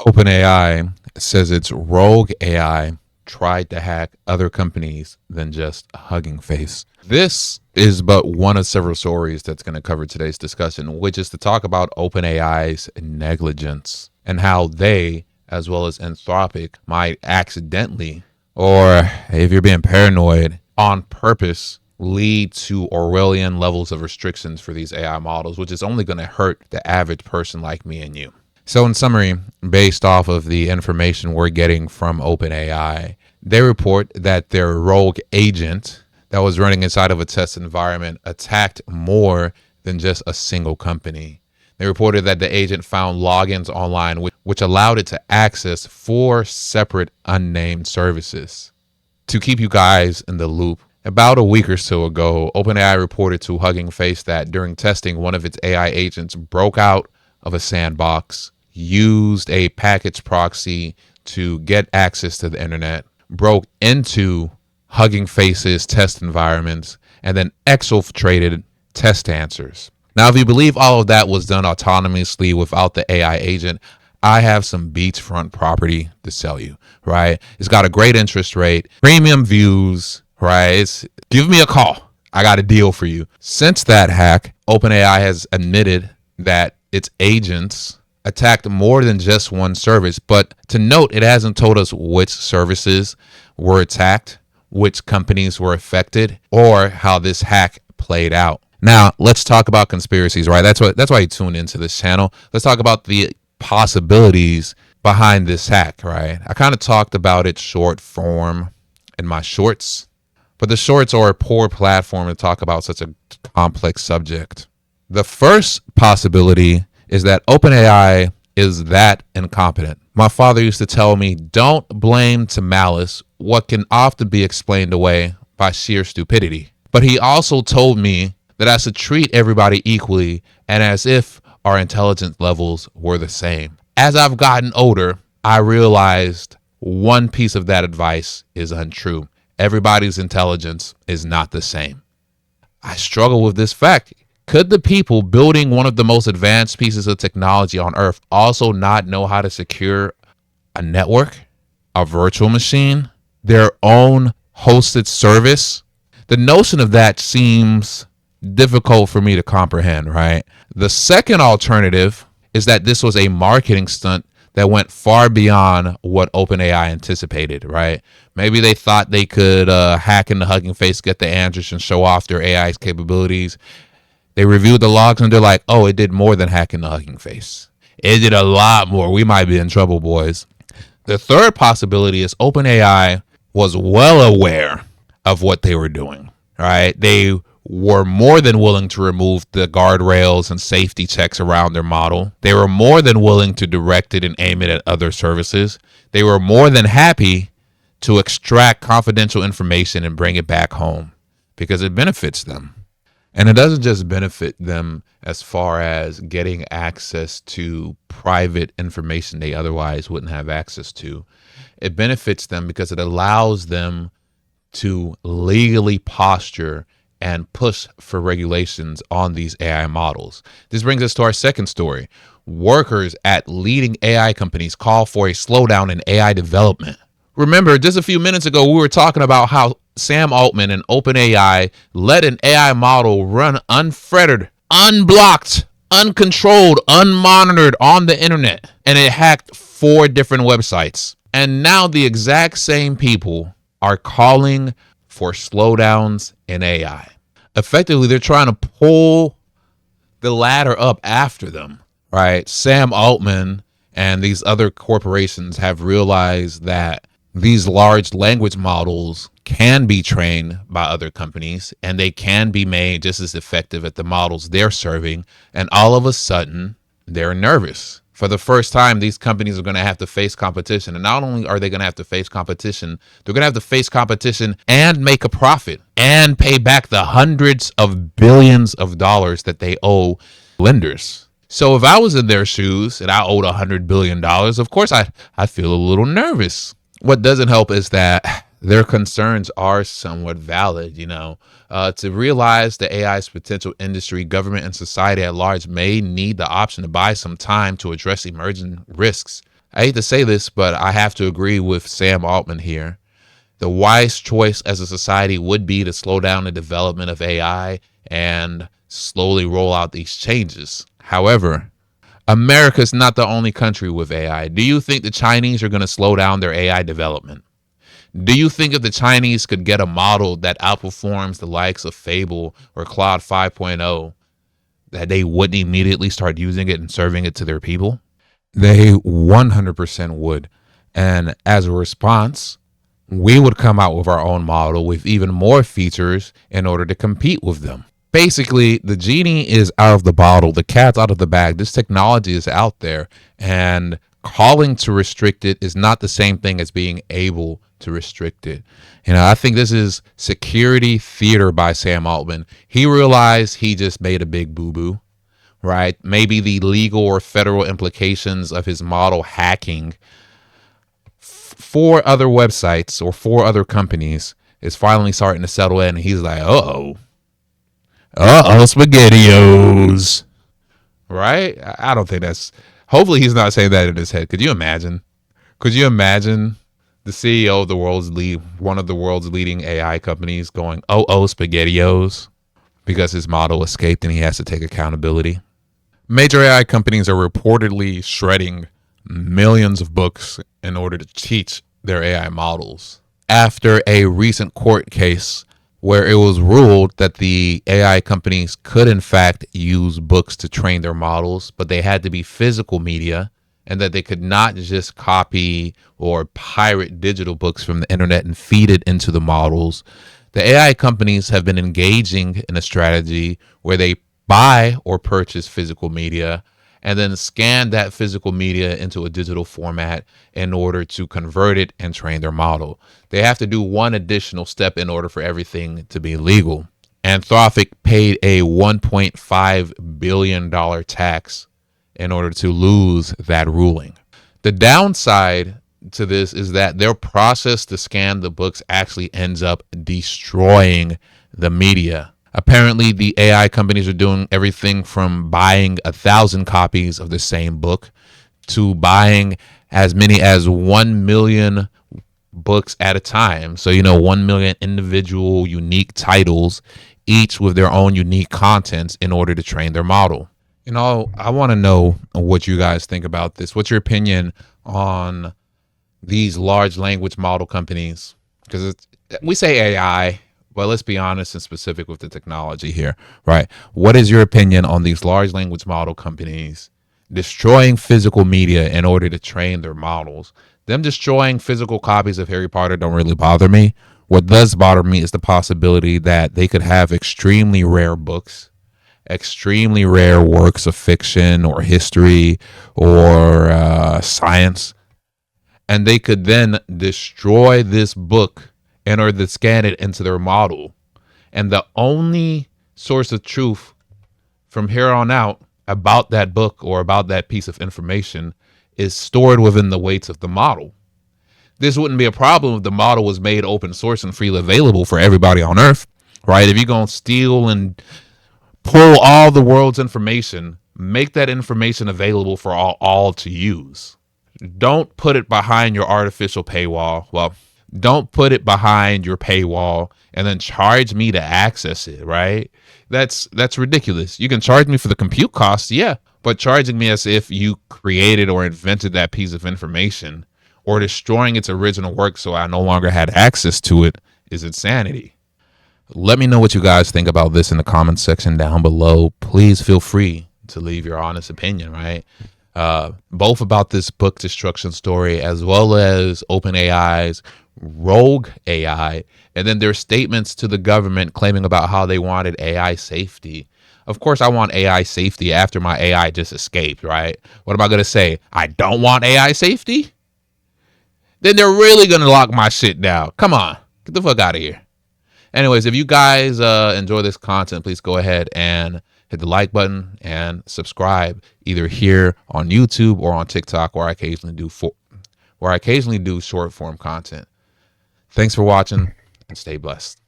OpenAI says its rogue AI tried to hack other companies than just Hugging Face. This is but one of several stories that's going to cover today's discussion, which is to talk about OpenAI's negligence and how they, as well as Anthropic, might accidentally, or if you're being paranoid, on purpose, lead to Orwellian levels of restrictions for these AI models, which is only going to hurt the average person like me and you. So in summary, based off of the information we're getting from OpenAI, they report that their rogue agent that was running inside of a test environment attacked more than just a single company. They reported that the agent found logins online, which allowed it to access 4 separate unnamed services. To keep you guys in the loop, about a week or so ago, OpenAI reported to Hugging Face that during testing, one of its AI agents broke out of a sandbox, used a package proxy to get access to the internet, broke into Hugging Face's test environments, and then exfiltrated test answers. Now, if you believe all of that was done autonomously without the AI agent, I have some beachfront property to sell you, right? It's got a great interest rate, premium views, right? Give me a call. I got a deal for you. Since that hack, OpenAI has admitted that its agents attacked more than just one service. But to note, it hasn't told us which services were attacked, which companies were affected, or how this hack played out. Now, let's talk about conspiracies, right? That's why you tune into this channel. Let's talk about the possibilities behind this hack, right? I kind of talked about it short form in my shorts, but the shorts are a poor platform to talk about such a complex subject. The first possibility is that OpenAI is that incompetent. My father used to tell me, don't blame to malice what can often be explained away by sheer stupidity. But he also told me that I should treat everybody equally and as if our intelligence levels were the same. As I've gotten older, I realized one piece of that advice is untrue. Everybody's intelligence is not the same. I struggle with this fact. Could the people building one of the most advanced pieces of technology on Earth also not know how to secure a network, a virtual machine, their own hosted service? The notion of that seems difficult for me to comprehend, right? The second alternative is that this was a marketing stunt that went far beyond what OpenAI anticipated, right? Maybe they thought they could hack into Hugging Face, get the answers, and show off their AI's capabilities. They reviewed the logs and they're like, oh, it did more than hack into Hugging Face. It did a lot more. We might be in trouble, boys. The third possibility is OpenAI was well aware of what they were doing, right? They were more than willing to remove the guardrails and safety checks around their model. They were more than willing to direct it and aim it at other services. They were more than happy to extract confidential information and bring it back home because it benefits them. And it doesn't just benefit them as far as getting access to private information they otherwise wouldn't have access to. It benefits them because it allows them to legally posture and push for regulations on these AI models. This brings us to our second story. Workers at leading AI companies call for a slowdown in AI development. Remember, just a few minutes ago, we were talking about how Sam Altman and OpenAI let an AI model run unfettered, unblocked, uncontrolled, unmonitored on the internet, and it hacked 4 different websites. And now the exact same people are calling for slowdowns in AI. Effectively, they're trying to pull the ladder up after them, right? Sam Altman and these other corporations have realized that these large language models can be trained by other companies and they can be made just as effective at the models they're serving. And all of a sudden, they're nervous. For the first time, these companies are going to have to face competition. And not only are they going to have to face competition, they're going to have to face competition and make a profit and pay back the hundreds of billions of dollars that they owe lenders. So if I was in their shoes and I owed $100 billion, of course, I feel a little nervous. What doesn't help is that their concerns are somewhat valid, to realize the AI's potential industry, government, and society at large may need the option to buy some time to address emerging risks. I hate to say this, but I have to agree with Sam Altman here. The wise choice as a society would be to slow down the development of AI and slowly roll out these changes. However, America's not the only country with AI. Do you think the Chinese are going to slow down their AI development? Do you think if the Chinese could get a model that outperforms the likes of Fable or Claude 5.0, that they wouldn't immediately start using it and serving it to their people? They 100% would. And as a response, we would come out with our own model with even more features in order to compete with them. Basically, the genie is out of the bottle, the cat's out of the bag. This technology is out there, and calling to restrict it is not the same thing as being able to restrict it. I think this is security theater by Sam Altman. He realized he just made a big boo-boo, right? Maybe the legal or federal implications of his model hacking for other websites or for other companies is finally starting to settle in. And he's like, SpaghettiOs. Right? I don't think that's. Hopefully, he's not saying that in his head. Could you imagine? Could you imagine the CEO of one of the world's leading AI companies going, SpaghettiOs, because his model escaped and he has to take accountability? Major AI companies are reportedly shredding millions of books in order to teach their AI models. After a recent court case where it was ruled that the AI companies could in fact use books to train their models, but they had to be physical media and that they could not just copy or pirate digital books from the internet and feed it into the models. The AI companies have been engaging in a strategy where they buy or purchase physical media and then scan that physical media into a digital format in order to convert it and train their model. They have to do one additional step in order for everything to be legal. Anthropic paid a $1.5 billion tax in order to lose that ruling. The downside to this is that their process to scan the books actually ends up destroying the media. Apparently, the AI companies are doing everything from buying 1,000 copies of the same book to buying as many as 1 million books at a time. So, 1 million individual unique titles, each with their own unique contents in order to train their model. I want to know what you guys think about this. What's your opinion on these large language model companies? Because we say AI, but let's be honest and specific with the technology here, right? What is your opinion on these large language model companies destroying physical media in order to train their models? Them destroying physical copies of Harry Potter don't really bother me. What does bother me is the possibility that they could have extremely rare books, extremely rare works of fiction or history or science, and they could then destroy this book in order to scan it into their model. And the only source of truth from here on out about that book or about that piece of information is stored within the weights of the model. This wouldn't be a problem if the model was made open source and freely available for everybody on Earth, right? If you're going to steal and pull all the world's information, make that information available for all to use. Don't put it behind your artificial paywall. Well, don't put it behind your paywall and then charge me to access it, right? That's ridiculous. You can charge me for the compute costs, yeah, but charging me as if you created or invented that piece of information or destroying its original work so I no longer had access to it is insanity. Let me know what you guys think about this in the comments section down below. Please feel free to leave your honest opinion, right? Both about this book destruction story as well as OpenAI's rogue AI, and then their statements to the government claiming about how they wanted AI safety. Of course, I want AI safety after my AI just escaped, right? What am I going to say? I don't want AI safety? Then they're really going to lock my shit down. Come on, get the fuck out of here. Anyways, if you guys enjoy this content, please go ahead and hit the like button and subscribe either here on YouTube or on TikTok, where I occasionally do short form content. Thanks for watching and stay blessed.